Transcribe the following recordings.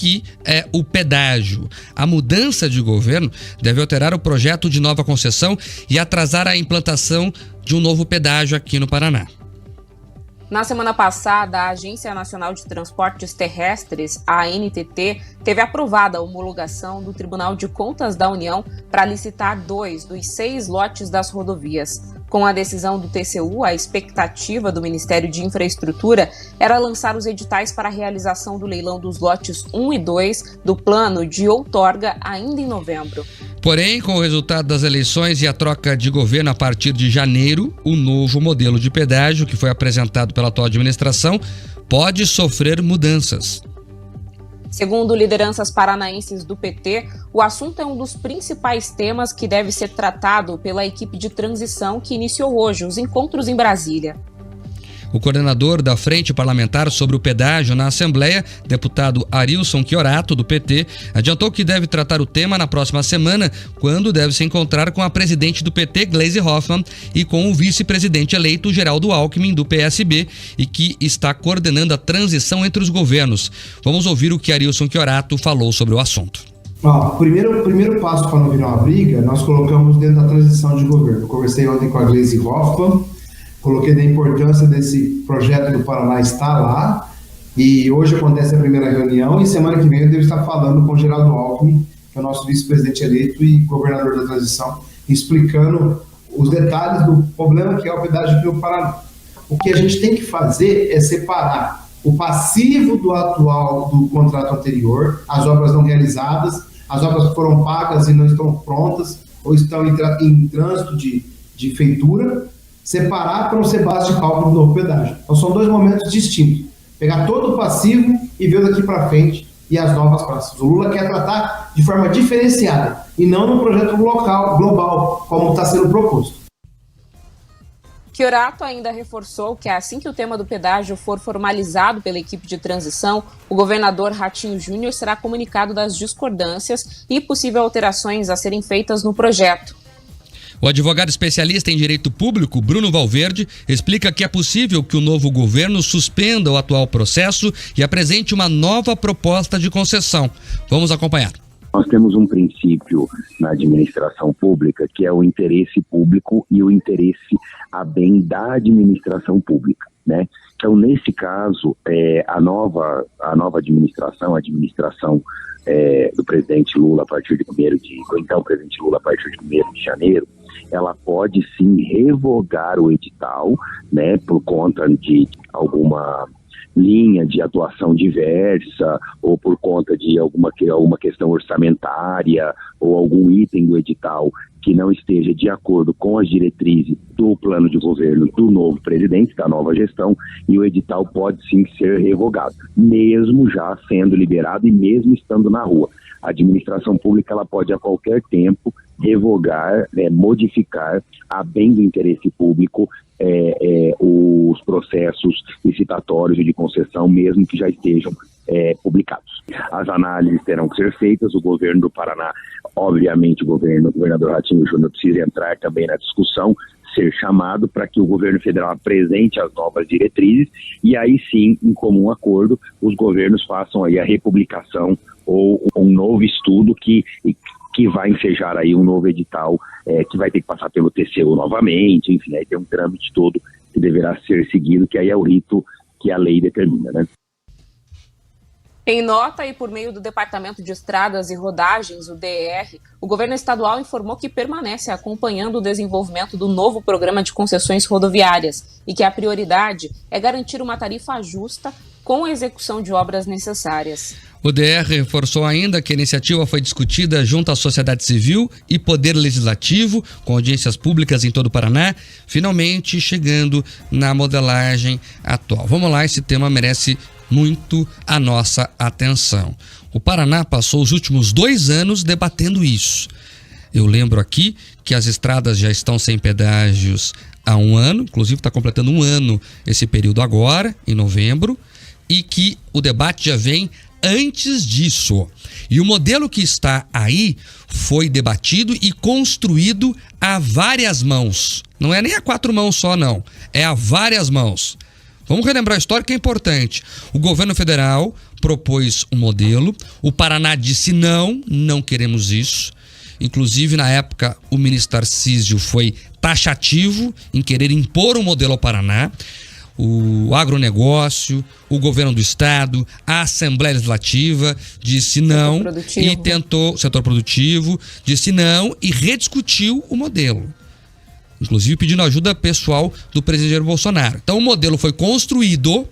que é o pedágio. A mudança de governo deve alterar o projeto de nova concessão e atrasar a implantação de um novo pedágio aqui no Paraná. Na semana passada, a Agência Nacional de Transportes Terrestres, a ANTT, teve aprovada a homologação do Tribunal de Contas da União para licitar 2 dos 6 lotes das rodovias. Com a decisão do TCU, a expectativa do Ministério de Infraestrutura era lançar os editais para a realização do leilão dos lotes 1 e 2 do plano de outorga ainda em novembro. Porém, com o resultado das eleições e a troca de governo a partir de janeiro, o novo modelo de pedágio que foi apresentado pela atual administração pode sofrer mudanças. Segundo lideranças paranaenses do PT, o assunto é um dos principais temas que deve ser tratado pela equipe de transição que iniciou hoje os encontros em Brasília. O coordenador da Frente Parlamentar sobre o Pedágio na Assembleia, deputado Arilson Chiorato, do PT, adiantou que deve tratar o tema na próxima semana, quando deve se encontrar com a presidente do PT, Gleisi Hoffmann, e com o vice-presidente eleito, Geraldo Alckmin, do PSB, e que está coordenando a transição entre os governos. Vamos ouvir o que Arilson Chiorato falou sobre o assunto. O primeiro passo para não virar uma briga, nós colocamos dentro da transição de governo. Eu conversei ontem com a Gleisi Hoffmann, coloquei da importância desse projeto do Paraná estar lá, e hoje acontece a primeira reunião, e semana que vem eu devo estar falando com o Geraldo Alckmin, que é o nosso vice-presidente eleito e governador da transição, explicando os detalhes do problema que é o pedágio aqui no Paraná. O que a gente tem que fazer é separar o passivo do atual, do contrato anterior, as obras não realizadas, as obras que foram pagas e não estão prontas, ou estão em trânsito de feitura, separar para não ser base de cálculo do novo pedágio. Então são 2 momentos distintos. Pegar todo o passivo e ver daqui para frente e as novas praças. O Lula quer tratar de forma diferenciada e não num projeto global, como está sendo proposto. Chiorato ainda reforçou que assim que o tema do pedágio for formalizado pela equipe de transição, o governador Ratinho Júnior será comunicado das discordâncias e possíveis alterações a serem feitas no projeto. O advogado especialista em direito público, Bruno Valverde, explica que é possível que o novo governo suspenda o atual processo e apresente uma nova proposta de concessão. Vamos acompanhar. Nós temos um princípio na administração pública que é o interesse público e o interesse a bem da administração pública, né? Então, nesse caso, a nova administração, a administração do presidente Lula a partir de 1º de janeiro, ela pode sim revogar o edital, né, por conta de alguma linha de atuação diversa ou por conta de alguma questão orçamentária ou algum item do edital que não esteja de acordo com as diretrizes do plano de governo do novo presidente, da nova gestão, e o edital pode sim ser revogado, mesmo já sendo liberado e mesmo estando na rua. A administração pública ela pode a qualquer tempo revogar, modificar a bem do interesse público os processos licitatórios de concessão, mesmo que já estejam publicados. As análises terão que ser feitas, o governo do Paraná, obviamente o governador Ratinho Júnior precisa entrar também na discussão, ser chamado para que o governo federal apresente as novas diretrizes e aí sim, em comum acordo, os governos façam aí a republicação ou um novo estudo que vai ensejar aí um novo edital que vai ter que passar pelo TCU novamente, enfim, aí tem um trâmite todo que deverá ser seguido, que aí é o rito que a lei determina, né? Em nota e por meio do Departamento de Estradas e Rodagens, o DER, o governo estadual informou que permanece acompanhando o desenvolvimento do novo programa de concessões rodoviárias e que a prioridade é garantir uma tarifa justa com a execução de obras necessárias. O DR reforçou ainda que a iniciativa foi discutida junto à sociedade civil e poder legislativo, com audiências públicas em todo o Paraná, finalmente chegando na modelagem atual. Vamos lá, esse tema merece muito a nossa atenção. O Paraná passou os últimos 2 anos debatendo isso. Eu lembro aqui que as estradas já estão sem pedágios há 1 ano, inclusive está completando 1 ano esse período agora, em novembro, e que o debate já vem antes disso. E o modelo que está aí foi debatido e construído a várias mãos. Não é nem a 4 mãos só, não. É a várias mãos. Vamos relembrar a história que é importante. O governo federal propôs um modelo. O Paraná disse não queremos isso. Inclusive, na época, o ministro Tarcísio foi taxativo em querer impor um modelo ao Paraná. O agronegócio, o governo do estado, a Assembleia Legislativa disse não e tentou, o setor produtivo, disse não e rediscutiu o modelo. Inclusive pedindo ajuda pessoal do presidente Jair Bolsonaro. Então o modelo foi construído,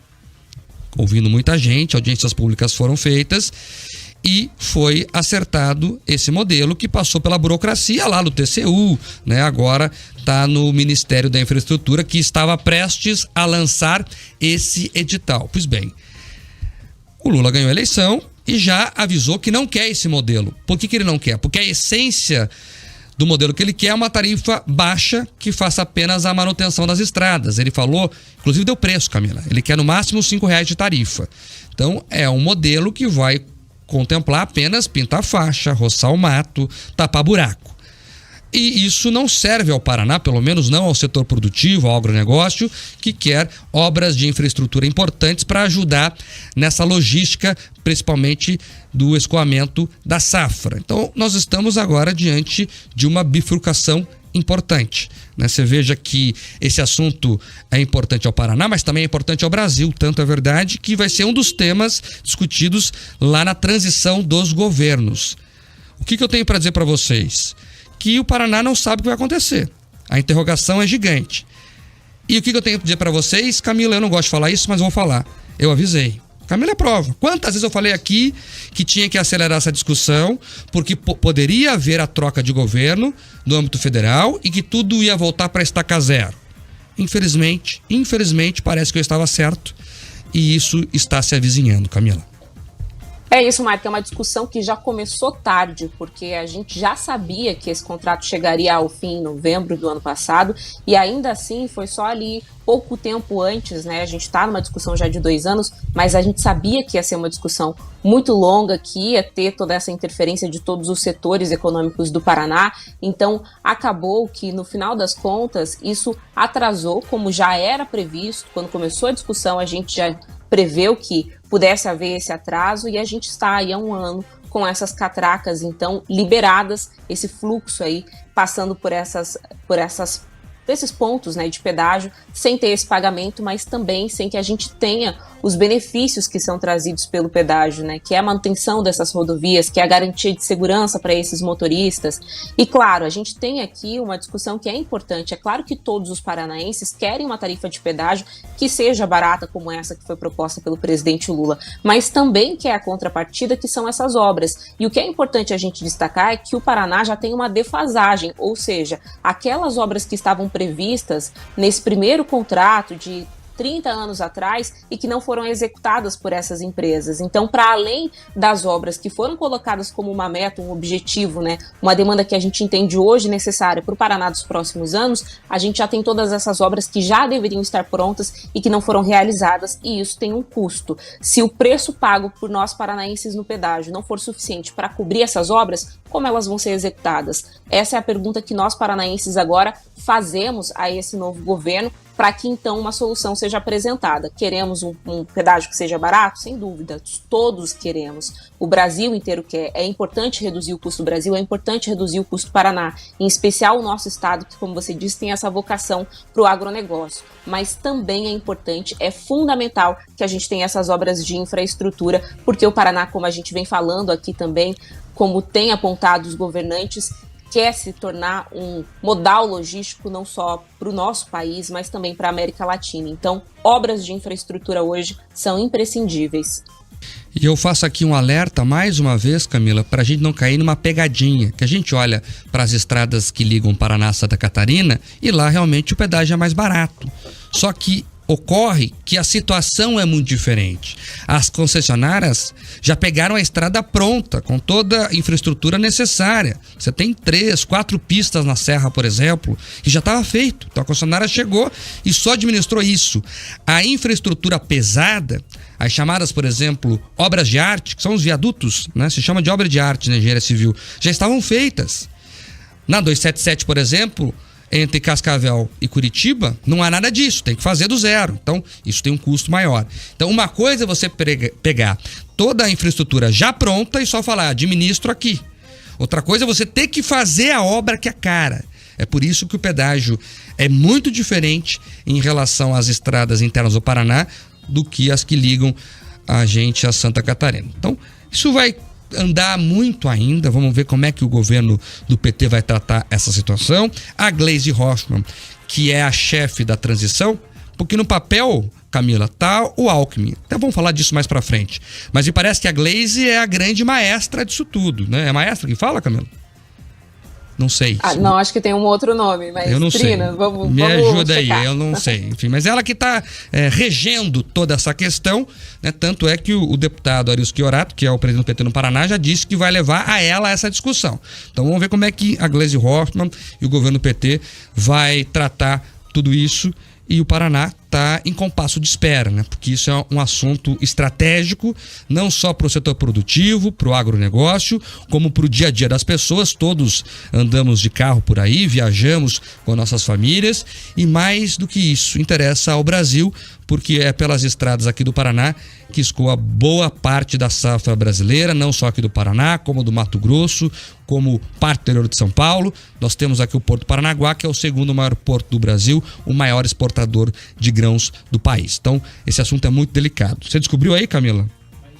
ouvindo muita gente, audiências públicas foram feitas e foi acertado esse modelo que passou pela burocracia lá no TCU, né? Agora está no Ministério da Infraestrutura, que estava prestes a lançar esse edital. Pois bem, o Lula ganhou a eleição e já avisou que não quer esse modelo. Por que ele não quer? Porque a essência do modelo que ele quer é uma tarifa baixa que faça apenas a manutenção das estradas. Ele falou, inclusive deu preço, Camila, ele quer no máximo R$5 de tarifa. Então é um modelo que vai contemplar apenas pintar faixa, roçar o mato, tapar buraco. E isso não serve ao Paraná, pelo menos não ao setor produtivo, ao agronegócio, que quer obras de infraestrutura importantes para ajudar nessa logística, principalmente do escoamento da safra. Então, nós estamos agora diante de uma bifurcação importante, né? Você veja que esse assunto é importante ao Paraná, mas também é importante ao Brasil. Tanto é verdade que vai ser um dos temas discutidos lá na transição dos governos. O que eu tenho para dizer para vocês? Que o Paraná não sabe o que vai acontecer. A interrogação é gigante. E o que eu tenho para dizer para vocês? Camila, eu não gosto de falar isso, mas vou falar. Eu avisei. Camila é prova. Quantas vezes eu falei aqui que tinha que acelerar essa discussão, porque poderia haver a troca de governo no âmbito federal e que tudo ia voltar para estaca zero. Infelizmente, parece que eu estava certo e isso está se avizinhando, Camila. É isso, Marco, é uma discussão que já começou tarde, porque a gente já sabia que esse contrato chegaria ao fim em novembro do ano passado, e ainda assim foi só ali pouco tempo antes, né? A gente está numa discussão já de 2 anos, mas a gente sabia que ia ser uma discussão muito longa, que ia ter toda essa interferência de todos os setores econômicos do Paraná, então acabou que no final das contas isso atrasou, como já era previsto. Quando começou a discussão a gente já preveu que pudesse haver esse atraso e a gente está aí há 1 ano com essas catracas, então, liberadas, esse fluxo aí, passando por esses pontos, né, de pedágio, sem ter esse pagamento, mas também sem que a gente tenha os benefícios que são trazidos pelo pedágio, né, que é a manutenção dessas rodovias, que é a garantia de segurança para esses motoristas. E claro, a gente tem aqui uma discussão que é importante. É claro que todos os paranaenses querem uma tarifa de pedágio que seja barata como essa que foi proposta pelo presidente Lula, mas também quer a contrapartida, que são essas obras. E o que é importante a gente destacar é que o Paraná já tem uma defasagem, ou seja, aquelas obras que estavam previstas nesse primeiro contrato de 30 anos atrás e que não foram executadas por essas empresas. Então, para além das obras que foram colocadas como uma meta, um objetivo, né, uma demanda que a gente entende hoje necessária para o Paraná dos próximos anos, a gente já tem todas essas obras que já deveriam estar prontas e que não foram realizadas, e isso tem um custo. Se o preço pago por nós paranaenses no pedágio não for suficiente para cobrir essas obras, como elas vão ser executadas? Essa é a pergunta que nós paranaenses agora fazemos a esse novo governo, para que então uma solução seja apresentada. Queremos um pedágio que seja barato? Sem dúvida, todos queremos. O Brasil inteiro quer. É importante reduzir o custo do Brasil, é importante reduzir o custo do Paraná, em especial o nosso estado, que, como você disse, tem essa vocação para o agronegócio. Mas também é importante, é fundamental que a gente tenha essas obras de infraestrutura, porque o Paraná, como a gente vem falando aqui também, como tem apontado os governantes, quer se tornar um modal logístico não só para o nosso país, mas também para a América Latina. Então, obras de infraestrutura hoje são imprescindíveis. E eu faço aqui um alerta, mais uma vez, Camila, para a gente não cair numa pegadinha, que a gente olha para as estradas que ligam Paraná a Santa Catarina e lá realmente o pedágio é mais barato. Só que ocorre que a situação é muito diferente. As concessionárias já pegaram a estrada pronta, com toda a infraestrutura necessária. Você tem 3, 4 pistas na serra, por exemplo, que já estava feito. Então a concessionária chegou e só administrou isso. A infraestrutura pesada, as chamadas, por exemplo, obras de arte, que são os viadutos, né? Se chama de obra de arte na engenharia civil, já estavam feitas. Na 277, por exemplo, entre Cascavel e Curitiba, não há nada disso, tem que fazer do zero. Então, isso tem um custo maior. Então, uma coisa é você pegar toda a infraestrutura já pronta e só falar, administro aqui. Outra coisa é você ter que fazer a obra que é cara. É por isso que o pedágio é muito diferente em relação às estradas internas do Paraná do que as que ligam a gente a Santa Catarina. Então, isso vai andar muito ainda. Vamos ver como é que o governo do PT vai tratar essa situação. A Gleisi Hoffmann, que é a chefe da transição, porque no papel, Camila, tá o Alckmin. Até vamos falar disso mais pra frente. Mas me parece que a Gleisi é a grande maestra disso tudo, né? É a maestra que fala, Camila? Não sei. Não, acho que tem um outro nome, mas eu não sei. Me ajuda checar. aí, eu não sei. Enfim, mas ela que está regendo toda essa questão, né? Tanto é que o deputado Arilson Chiorato, que é o presidente do PT no Paraná, já disse que vai levar a ela essa discussão. Então vamos ver como é que a Gleisi Hoffmann e o governo do PT vai tratar tudo isso. E o Paraná está em compasso de espera, né? Porque isso é um assunto estratégico, não só para o setor produtivo, para o agronegócio, como para o dia a dia das pessoas. Todos andamos de carro por aí, viajamos com nossas famílias e mais do que isso, interessa ao Brasil, porque é pelas estradas aqui do Paraná que escoa boa parte da safra brasileira, não só aqui do Paraná, como do Mato Grosso, como parte do interior de São Paulo. Nós temos aqui o Porto Paranaguá, que é o segundo maior porto do Brasil, o maior exportador de grãos do país. Então, esse assunto é muito delicado. Você descobriu aí, Camila?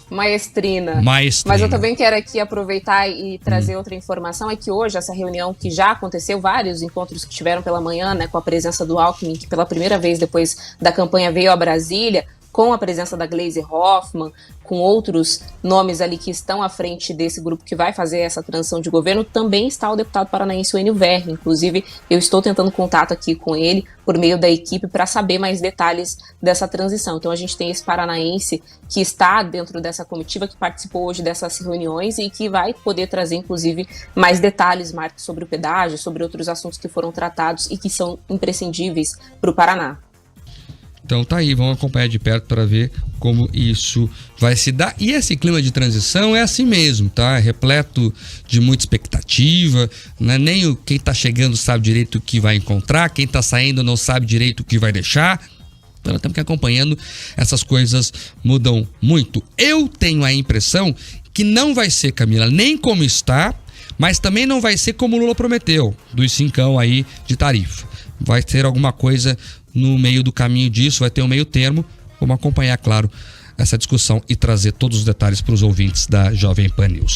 Maestrina. Mas eu também quero aqui aproveitar e trazer outra informação, é que hoje essa reunião que já aconteceu, vários encontros que tiveram pela manhã, né, com a presença do Alckmin, que pela primeira vez depois da campanha veio a Brasília, com a presença da Gleisi Hoffmann, com outros nomes ali que estão à frente desse grupo que vai fazer essa transição de governo, também está o deputado paranaense Enio Verri. Inclusive, eu estou tentando contato aqui com ele por meio da equipe para saber mais detalhes dessa transição. Então a gente tem esse paranaense que está dentro dessa comitiva, que participou hoje dessas reuniões e que vai poder trazer, inclusive, mais detalhes, Marcos, sobre o pedágio, sobre outros assuntos que foram tratados e que são imprescindíveis para o Paraná. Então tá aí, vamos acompanhar de perto para ver como isso vai se dar. E esse clima de transição é assim mesmo, tá? É repleto de muita expectativa, né? Nem quem tá chegando sabe direito o que vai encontrar, quem tá saindo não sabe direito o que vai deixar. Então nós temos que ir acompanhando, essas coisas mudam muito. Eu tenho a impressão que não vai ser, Camila, nem como está, mas também não vai ser como o Lula prometeu, dos 5 aí de tarifa. Vai ter alguma coisa no meio do caminho disso, vai ter um meio termo. Vamos acompanhar, claro, essa discussão e trazer todos os detalhes para os ouvintes da Jovem Pan News.